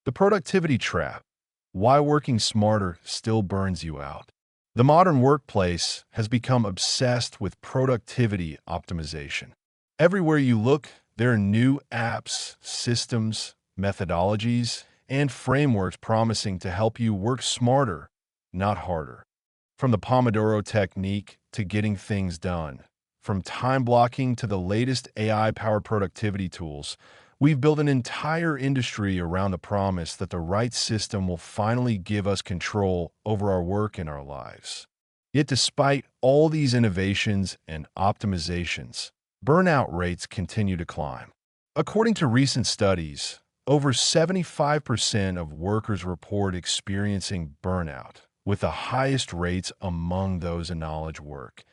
The productivity trap. Why working smarter still burns you out. The modern workplace has become obsessed with productivity optimization. Everywhere you look, there are new apps, systems, methodologies, and frameworks promising to help you work smarter, not harder. From the Pomodoro technique to getting things done, from time blocking to the latest AI-powered productivity tools, we've built an entire industry around the promise that the right system will finally give us control over our work and our lives. Yet despite all these innovations and optimizations, burnout rates continue to climb. According to recent studies, over 75% of workers report experiencing burnout, with the highest rates among those in knowledge work.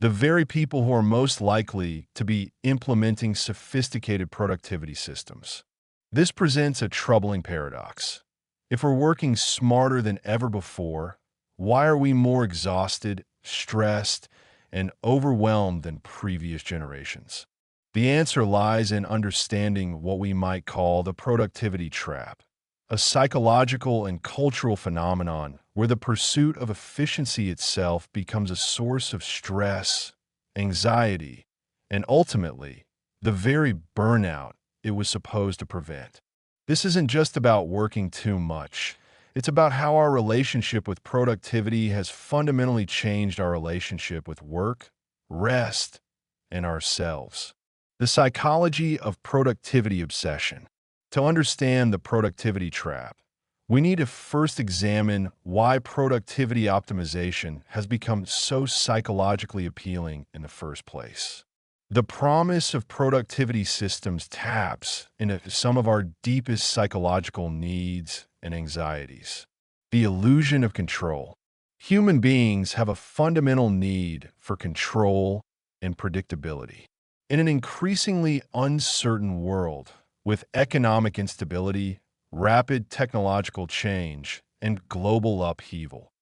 The very people who are most likely to be implementing sophisticated productivity systems. This presents a troubling paradox. If we're working smarter than ever before, why are we more exhausted, stressed, and overwhelmed than previous generations? The answer lies in understanding what we might call the productivity trap, a psychological and cultural phenomenon where the pursuit of efficiency itself becomes a source of stress, anxiety, and ultimately, the very burnout it was supposed to prevent. This isn't just about working too much. It's about how our relationship with productivity has fundamentally changed our relationship with work, rest, and ourselves. The psychology of productivity obsession. To understand the productivity trap, we need to first examine why productivity optimization has become so psychologically appealing in the first place. The promise of productivity systems taps into some of our deepest psychological needs and anxieties. The illusion of control. Human beings have a fundamental need for control and predictability. In an increasingly uncertain world, with economic instability, rapid technological change, and global upheaval,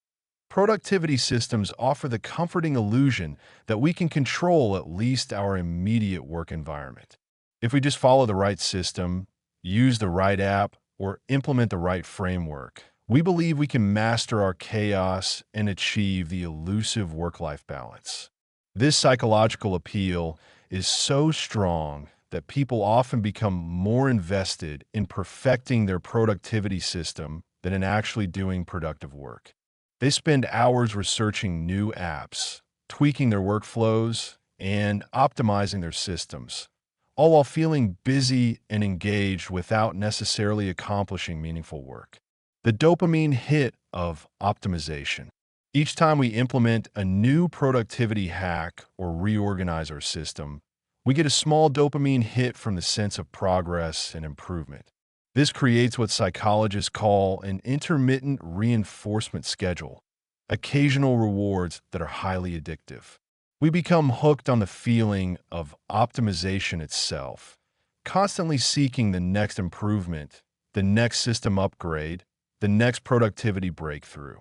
productivity systems offer the comforting illusion that we can control at least our immediate work environment. If we just follow the right system, use the right app, or implement the right framework, we believe we can master our chaos and achieve the elusive work-life balance. This psychological appeal is so strong that people often become more invested in perfecting their productivity system than in actually doing productive work. They spend hours researching new apps, tweaking their workflows, and optimizing their systems, all while feeling busy and engaged without necessarily accomplishing meaningful work. The dopamine hit of optimization. Each time we implement a new productivity hack or reorganize our system, we get a small dopamine hit from the sense of progress and improvement. This creates what psychologists call an intermittent reinforcement schedule, occasional rewards that are highly addictive. We become hooked on the feeling of optimization itself, constantly seeking the next improvement, the next system upgrade, the next productivity breakthrough.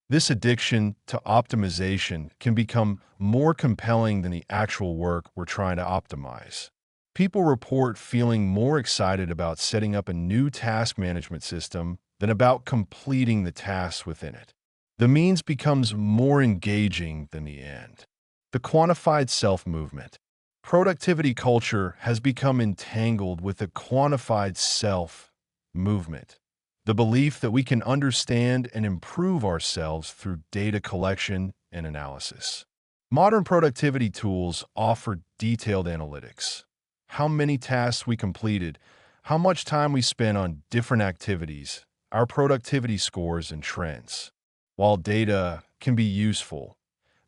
This addiction to optimization can become more compelling than the actual work we're trying to optimize. People report feeling more excited about setting up a new task management system than about completing the tasks within it. The means becomes more engaging than the end. The quantified self-movement. Productivity culture has become entangled with the quantified self-movement. The belief that we can understand and improve ourselves through data collection and analysis. Modern productivity tools offer detailed analytics. How many tasks we completed, how much time we spent on different activities, our productivity scores and trends. While data can be useful,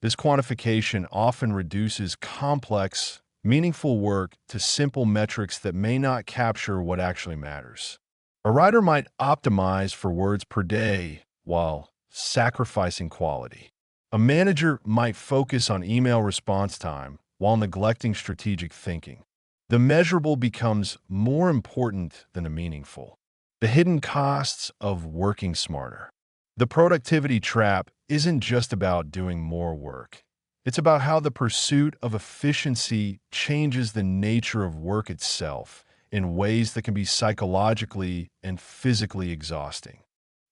this quantification often reduces complex, meaningful work to simple metrics that may not capture what actually matters. A writer might optimize for words per day while sacrificing quality. A manager might focus on email response time while neglecting strategic thinking. The measurable becomes more important than the meaningful. The hidden costs of working smarter. The productivity trap isn't just about doing more work. It's about how the pursuit of efficiency changes the nature of work itself in ways that can be psychologically and physically exhausting.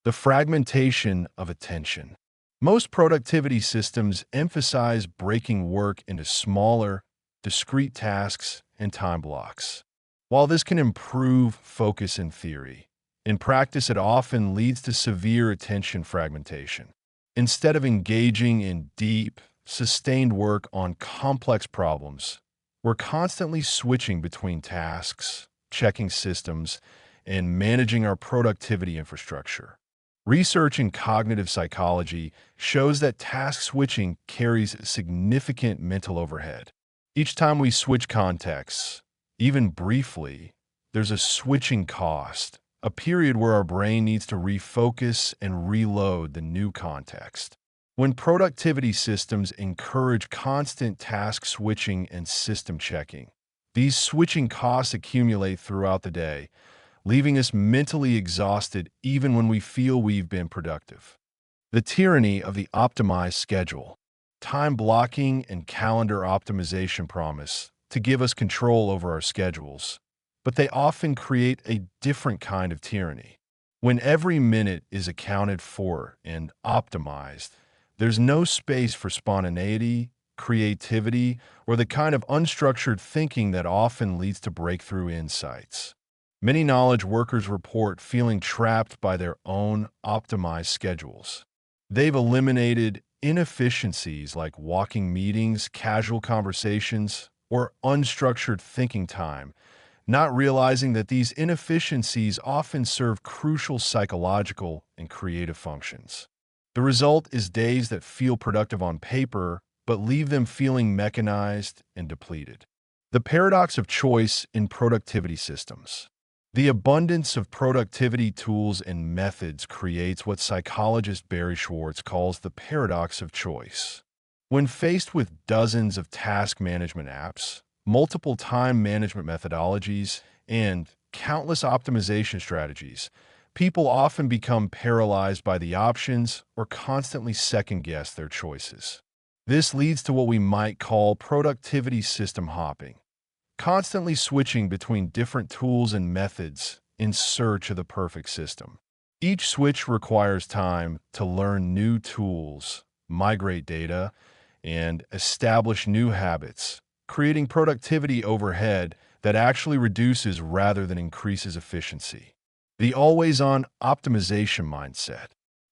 The fragmentation of attention. Most productivity systems emphasize breaking work into smaller, discrete tasks and time blocks. While this can improve focus in theory, in practice it often leads to severe attention fragmentation. Instead of engaging in deep, sustained work on complex problems, we're constantly switching between tasks, checking systems, and managing our productivity infrastructure. Research in cognitive psychology shows that task switching carries significant mental overhead. Each time we switch contexts, even briefly, there's a switching cost, a period where our brain needs to refocus and reload the new context. When productivity systems encourage constant task switching and system checking, these switching costs accumulate throughout the day, leaving us mentally exhausted even when we feel we've been productive. The tyranny of the optimized schedule. Time blocking and calendar optimization promise to give us control over our schedules, but they often create a different kind of tyranny. When every minute is accounted for and optimized, there's no space for spontaneity, creativity, or the kind of unstructured thinking that often leads to breakthrough insights. Many knowledge workers report feeling trapped by their own optimized schedules. They've eliminated inefficiencies like walking meetings, casual conversations, or unstructured thinking time, not realizing that these inefficiencies often serve crucial psychological and creative functions. The result is days that feel productive on paper, but leave them feeling mechanized and depleted. The paradox of choice in productivity systems. The abundance of productivity tools and methods creates what psychologist Barry Schwartz calls the paradox of choice. When faced with dozens of task management apps, multiple time management methodologies, and countless optimization strategies, people often become paralyzed by the options or constantly second-guess their choices. This leads to what we might call productivity system hopping, constantly switching between different tools and methods in search of the perfect system. Each switch requires time to learn new tools, migrate data, and establish new habits, creating productivity overhead that actually reduces rather than increases efficiency. The always-on optimization mindset.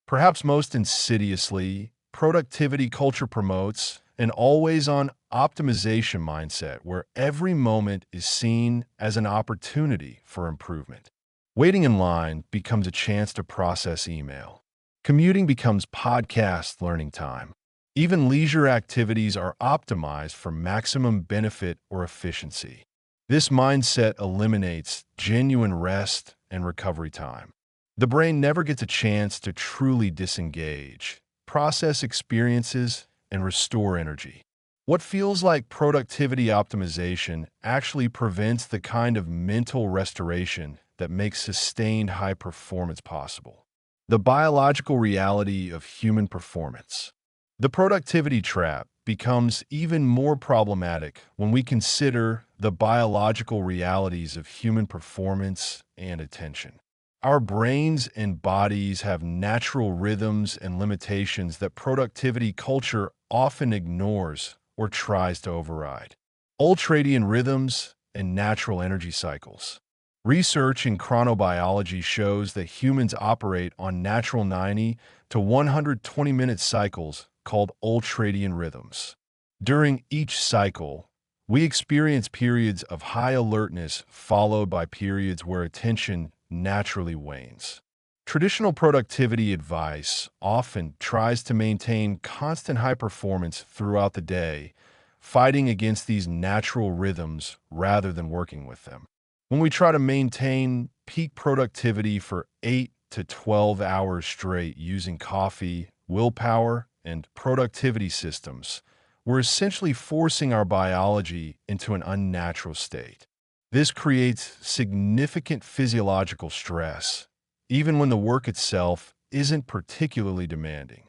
Perhaps most insidiously, productivity culture promotes an always-on optimization mindset where every moment is seen as an opportunity for improvement. Waiting in line becomes a chance to process email. Commuting becomes podcast learning time. Even leisure activities are optimized for maximum benefit or efficiency. This mindset eliminates genuine rest and recovery time. The brain never gets a chance to truly disengage, process experiences, and restore energy. What feels like productivity optimization actually prevents the kind of mental restoration that makes sustained high performance possible. The biological reality of human performance. The productivity trap becomes even more problematic when we consider the biological realities of human performance and attention. Our brains and bodies have natural rhythms and limitations that productivity culture often ignores or tries to override. Ultradian rhythms and natural energy cycles. Research in chronobiology shows that humans operate on natural 90 to 120-minute cycles called ultradian rhythms. During each cycle, we experience periods of high alertness followed by periods where attention naturally wanes. Traditional productivity advice often tries to maintain constant high performance throughout the day, fighting against these natural rhythms rather than working with them. When we try to maintain peak productivity for 8 to 12 hours straight using coffee, willpower, and productivity systems, we're essentially forcing our biology into an unnatural state. This creates significant physiological stress, even when the work itself isn't particularly demanding.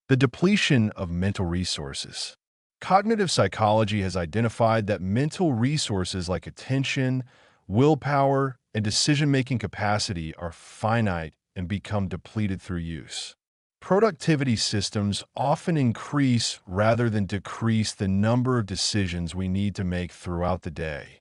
The depletion of mental resources. Cognitive psychology has identified that mental resources like attention, willpower, and decision-making capacity are finite and become depleted through use. Productivity systems often increase rather than decrease the number of decisions we need to make throughout the day.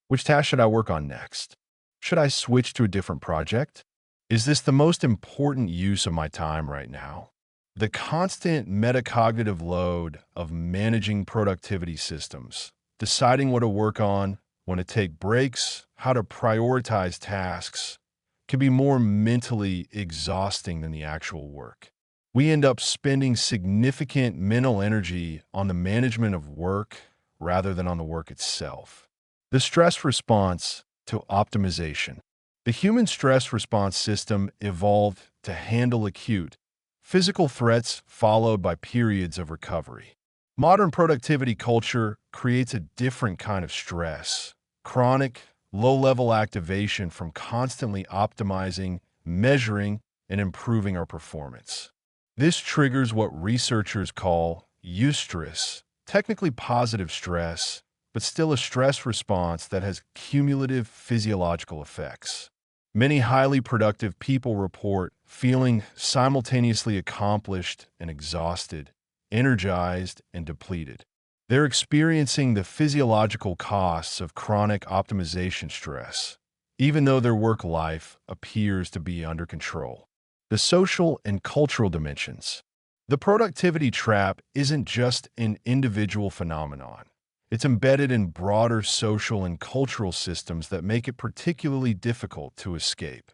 Which task should I work on next? Should I switch to a different project? Is this the most important use of my time right now? The constant metacognitive load of managing productivity systems, deciding what to work on, when to take breaks, how to prioritize tasks, can be more mentally exhausting than the actual work. We end up spending significant mental energy on the management of work rather than on the work itself. The stress response to optimization. The human stress response system evolved to handle acute, physical threats followed by periods of recovery. Modern productivity culture creates a different kind of stress, chronic, low-level activation from constantly optimizing, measuring, and improving our performance. This triggers what researchers call eustress, technically positive stress, but still a stress response that has cumulative physiological effects. Many highly productive people report feeling simultaneously accomplished and exhausted, energized and depleted. They're experiencing the physiological costs of chronic optimization stress, even though their work life appears to be under control. The social and cultural dimensions. The productivity trap isn't just an individual phenomenon. It's embedded in broader social and cultural systems that make it particularly difficult to escape.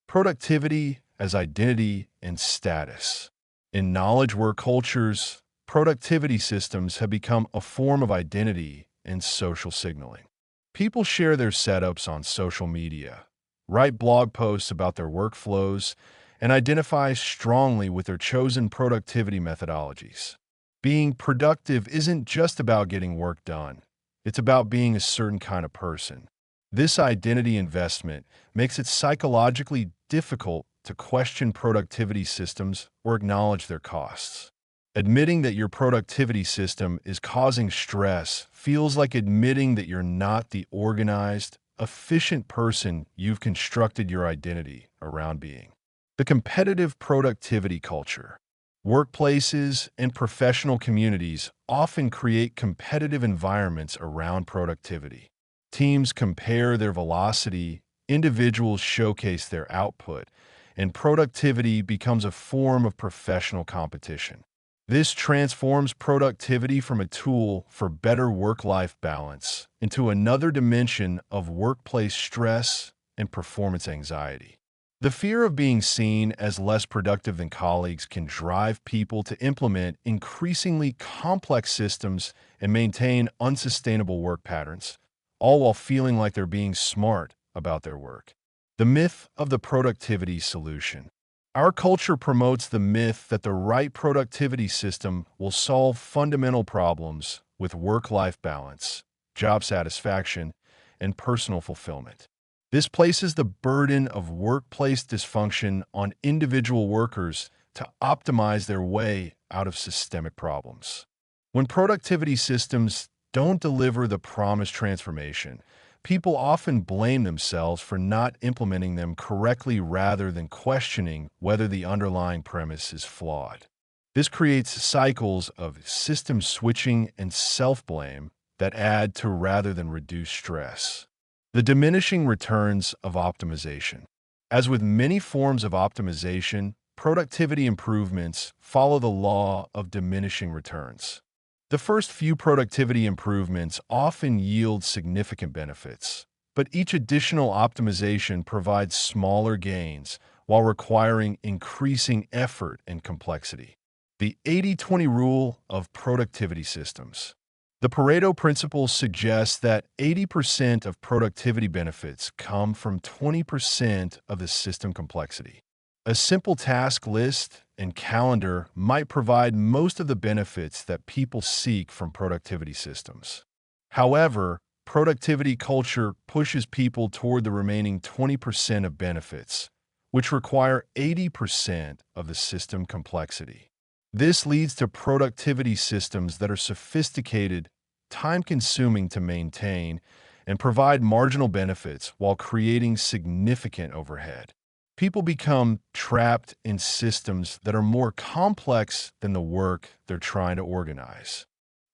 Productivity as identity and status. In knowledge work cultures, productivity systems have become a form of identity and social signaling. People share their setups on social media, write blog posts about their workflows, and identify strongly with their chosen productivity methodologies. Being productive isn't just about getting work done. It's about being a certain kind of person. This identity investment makes it psychologically difficult to question productivity systems or acknowledge their costs. Admitting that your productivity system is causing stress feels like admitting that you're not the organized, efficient person you've constructed your identity around being. The competitive productivity culture. Workplaces and professional communities often create competitive environments around productivity. Teams compare their velocity, individuals showcase their output, and productivity becomes a form of professional competition. This transforms productivity from a tool for better work-life balance into another dimension of workplace stress and performance anxiety. The fear of being seen as less productive than colleagues can drive people to implement increasingly complex systems and maintain unsustainable work patterns, all while feeling like they're being smart about their work. The myth of the productivity solution. Our culture promotes the myth that the right productivity system will solve fundamental problems with work-life balance, job satisfaction, and personal fulfillment. This places the burden of workplace dysfunction on individual workers to optimize their way out of systemic problems. When productivity systems don't deliver the promised transformation, people often blame themselves for not implementing them correctly rather than questioning whether the underlying premise is flawed. This creates cycles of system switching and self-blame that add to rather than reduce stress. The diminishing returns of optimization. As with many forms of optimization, productivity improvements follow the law of diminishing returns. The first few productivity improvements often yield significant benefits, but each additional optimization provides smaller gains while requiring increasing effort and complexity. The 80-20 rule of productivity systems. The Pareto principle suggests that 80% of productivity benefits come from 20% of the system complexity. A simple task list and calendar might provide most of the benefits that people seek from productivity systems. However, productivity culture pushes people toward the remaining 20% of benefits, which require 80% of the system complexity. This leads to productivity systems that are sophisticated, time-consuming to maintain, and provide marginal benefits while creating significant overhead. People become trapped in systems that are more complex than the work they're trying to organize.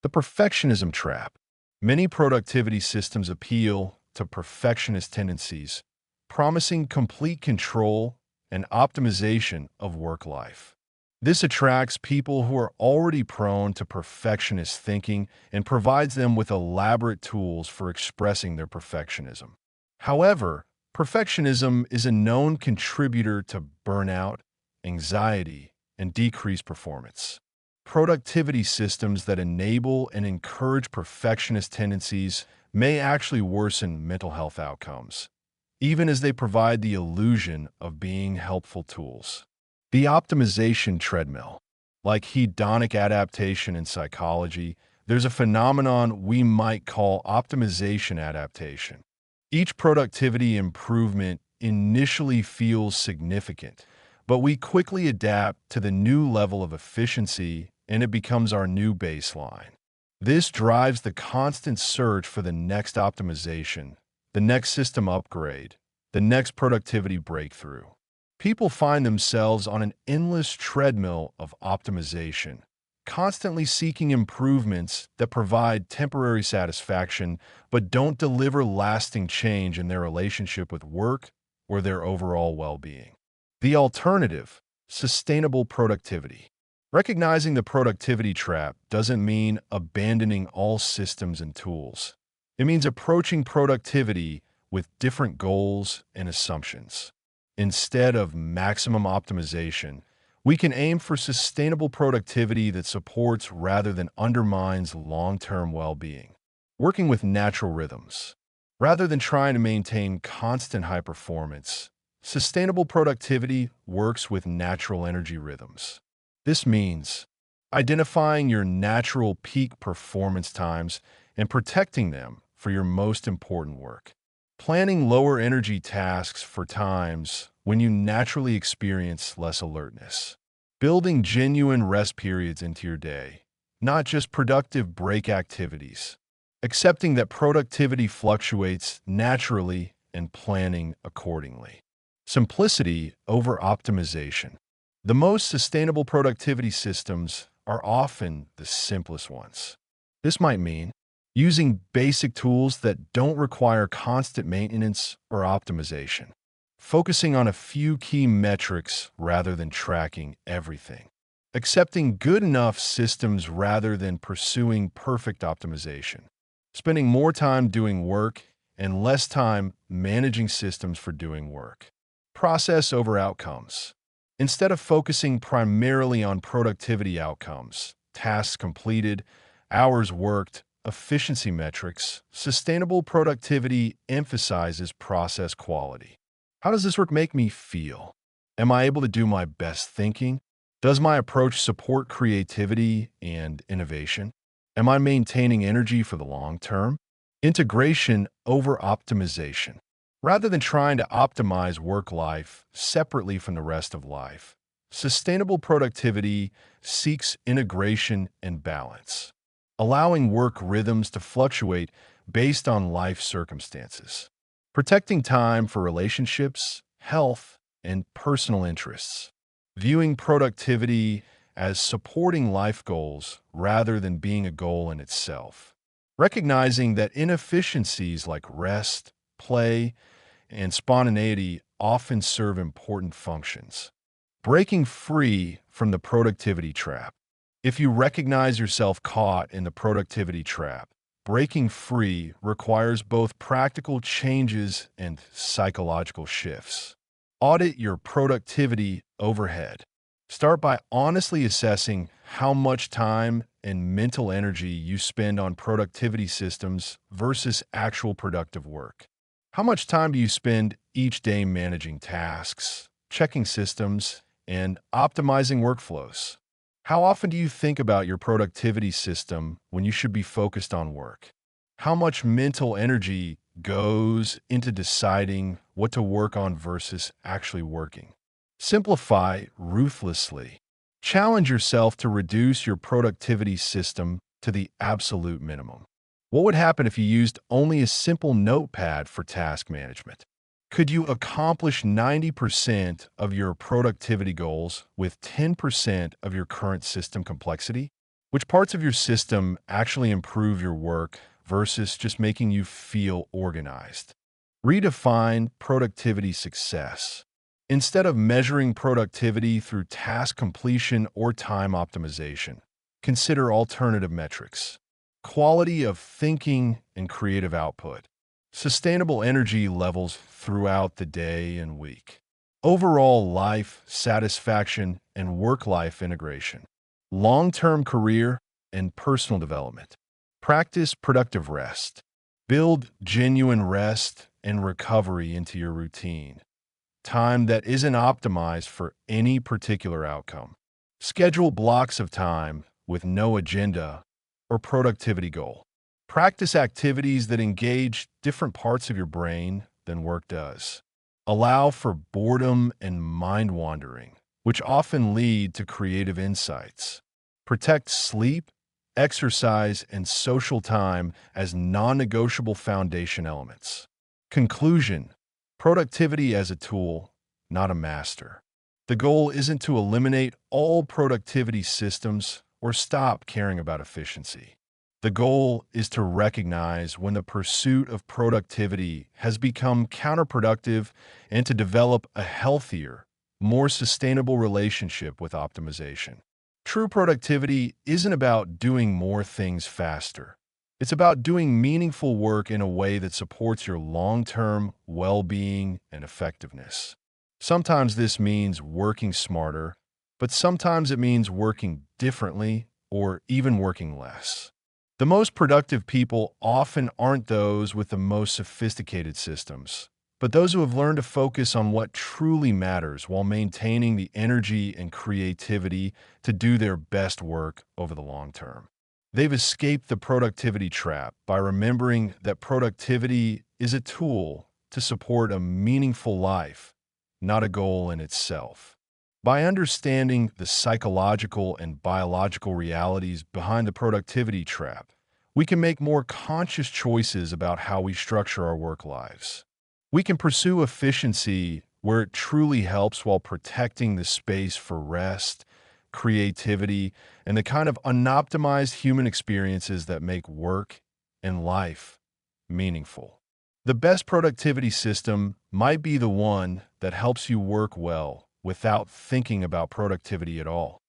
The perfectionism trap. Many productivity systems appeal to perfectionist tendencies, promising complete control and optimization of work life. This attracts people who are already prone to perfectionist thinking and provides them with elaborate tools for expressing their perfectionism. However, perfectionism is a known contributor to burnout, anxiety, and decreased performance. Productivity systems that enable and encourage perfectionist tendencies may actually worsen mental health outcomes, even as they provide the illusion of being helpful tools. The optimization treadmill. Like hedonic adaptation in psychology, there's a phenomenon we might call optimization adaptation. Each productivity improvement initially feels significant, but we quickly adapt to the new level of efficiency and it becomes our new baseline. This drives the constant search for the next optimization, the next system upgrade, the next productivity breakthrough. People find themselves on an endless treadmill of optimization, constantly seeking improvements that provide temporary satisfaction but don't deliver lasting change in their relationship with work or their overall well-being. The alternative, sustainable productivity. Recognizing the productivity trap doesn't mean abandoning all systems and tools. It means approaching productivity with different goals and assumptions. Instead of maximum optimization, we can aim for sustainable productivity that supports rather than undermines long-term well-being. Working with natural rhythms. Rather than trying to maintain constant high performance, sustainable productivity works with natural energy rhythms. This means identifying your natural peak performance times and protecting them for your most important work. Planning lower energy tasks for times when you naturally experience less alertness. Building genuine rest periods into your day, not just productive break activities. Accepting that productivity fluctuates naturally and planning accordingly. Simplicity over optimization. The most sustainable productivity systems are often the simplest ones. This might mean using basic tools that don't require constant maintenance or optimization. Focusing on a few key metrics rather than tracking everything. Accepting good enough systems rather than pursuing perfect optimization. Spending more time doing work and less time managing systems for doing work. Process over outcomes. Instead of focusing primarily on productivity outcomes, tasks completed, hours worked, efficiency metrics, sustainable productivity emphasizes process quality. How does this work make me feel? Am I able to do my best thinking? Does my approach support creativity and innovation? Am I maintaining energy for the long term? Integration over optimization. Rather than trying to optimize work life separately from the rest of life, sustainable productivity seeks integration and balance, allowing work rhythms to fluctuate based on life circumstances, protecting time for relationships, health, and personal interests, viewing productivity as supporting life goals rather than being a goal in itself, recognizing that inefficiencies like rest, play, and spontaneity often serve important functions. Breaking free from the productivity trap. If you recognize yourself caught in the productivity trap, breaking free requires both practical changes and psychological shifts. Audit your productivity overhead. Start by honestly assessing how much time and mental energy you spend on productivity systems versus actual productive work. How much time do you spend each day managing tasks, checking systems, and optimizing workflows? How often do you think about your productivity system when you should be focused on work? How much mental energy goes into deciding what to work on versus actually working? Simplify ruthlessly. Challenge yourself to reduce your productivity system to the absolute minimum. What would happen if you used only a simple notepad for task management? Could you accomplish 90% of your productivity goals with 10% of your current system complexity? Which parts of your system actually improve your work versus just making you feel organized? Redefine productivity success. Instead of measuring productivity through task completion or time optimization, consider alternative metrics: quality of thinking and creative output, sustainable energy levels throughout the day and week, overall life satisfaction and work-life integration, long-term career and personal development. Practice productive rest. Build genuine rest and recovery into your routine. Time that isn't optimized for any particular outcome. Schedule blocks of time with no agenda or productivity goal. Practice activities that engage different parts of your brain than work does. Allow for boredom and mind wandering, which often lead to creative insights. Protect sleep, exercise, and social time as non-negotiable foundation elements. Conclusion: productivity as a tool, not a master. The goal isn't to eliminate all productivity systems or stop caring about efficiency. The goal is to recognize when the pursuit of productivity has become counterproductive and to develop a healthier, more sustainable relationship with optimization. True productivity isn't about doing more things faster. It's about doing meaningful work in a way that supports your long-term well-being and effectiveness. Sometimes this means working smarter, but sometimes it means working differently or even working less. The most productive people often aren't those with the most sophisticated systems, but those who have learned to focus on what truly matters while maintaining the energy and creativity to do their best work over the long term. They've escaped the productivity trap by remembering that productivity is a tool to support a meaningful life, not a goal in itself. By understanding the psychological and biological realities behind the productivity trap, we can make more conscious choices about how we structure our work lives. We can pursue efficiency where it truly helps while protecting the space for rest, creativity, and the kind of unoptimized human experiences that make work and life meaningful. The best productivity system might be the one that helps you work well without thinking about productivity at all.